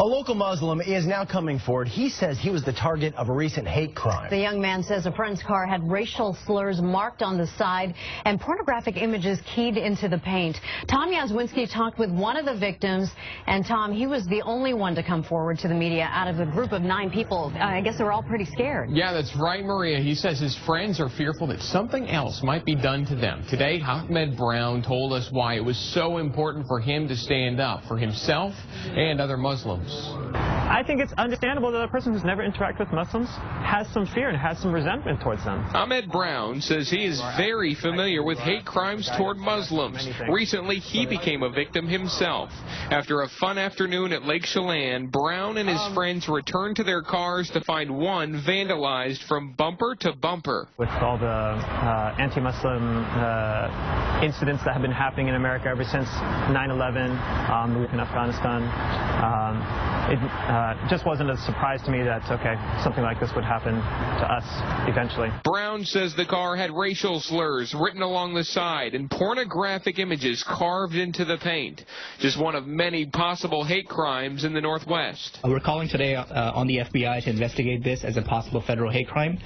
A local Muslim is now coming forward. He says he was the target of a recent hate crime. The young man says a friend's car had racial slurs marked on the side and pornographic images keyed into the paint. Tom Yazwinski talked with one of the victims, and Tom, he was the only one to come forward to the media out of a group of 9 people. I guess they were all pretty scared. Yeah, that's right, Maria. He says his friends are fearful that something else might be done to them. Today, Ahmed Brown told us why it was so important for him to stand up for himself and other Muslims. I think it's understandable that a person who's never interacted with Muslims has some fear and has some resentment towards them. Ahmed Brown says he is very familiar with hate crimes toward Muslims. Recently, he became a victim himself. After a fun afternoon at Lake Chelan, Brown and his friends returned to their cars to find one vandalized from bumper to bumper. With all the anti-Muslim incidents that have been happening in America ever since 9/11 in Afghanistan, it just wasn't a surprise to me that, okay, something like this would happen to us eventually. Brown says the car had racial slurs written along the side and pornographic images carved into the paint. Just one of many possible hate crimes in the Northwest. We're calling today on the FBI to investigate this as a possible federal hate crime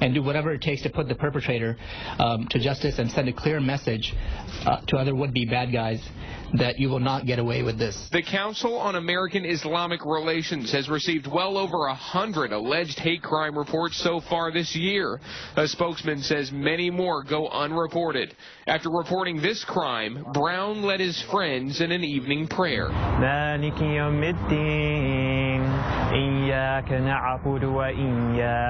and do whatever it takes to put the perpetrator to justice and send a clear message to other would-be bad guys that you will not get away with this. The Council on American Islamic Relations has received well over 100 alleged hate crime reports so far this year. A spokesman says many more go unreported. After reporting this crime, Brown led his friends in an evening prayer.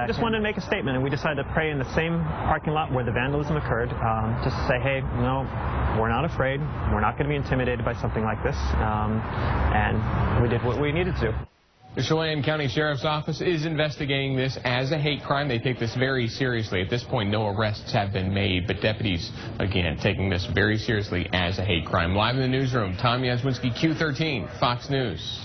Just wanted to make a statement, and we decided to pray in the same parking lot where the vandalism occurred, just to say, hey, no, we're not afraid, we're not going to be intimidated by something like this, and we did what we needed to. The Chelan County Sheriff's Office is investigating this as a hate crime. They take this very seriously. At this point, no arrests have been made, but deputies, again, taking this very seriously as a hate crime. Live in the newsroom, Tom Yazwinski, Q13, Fox News.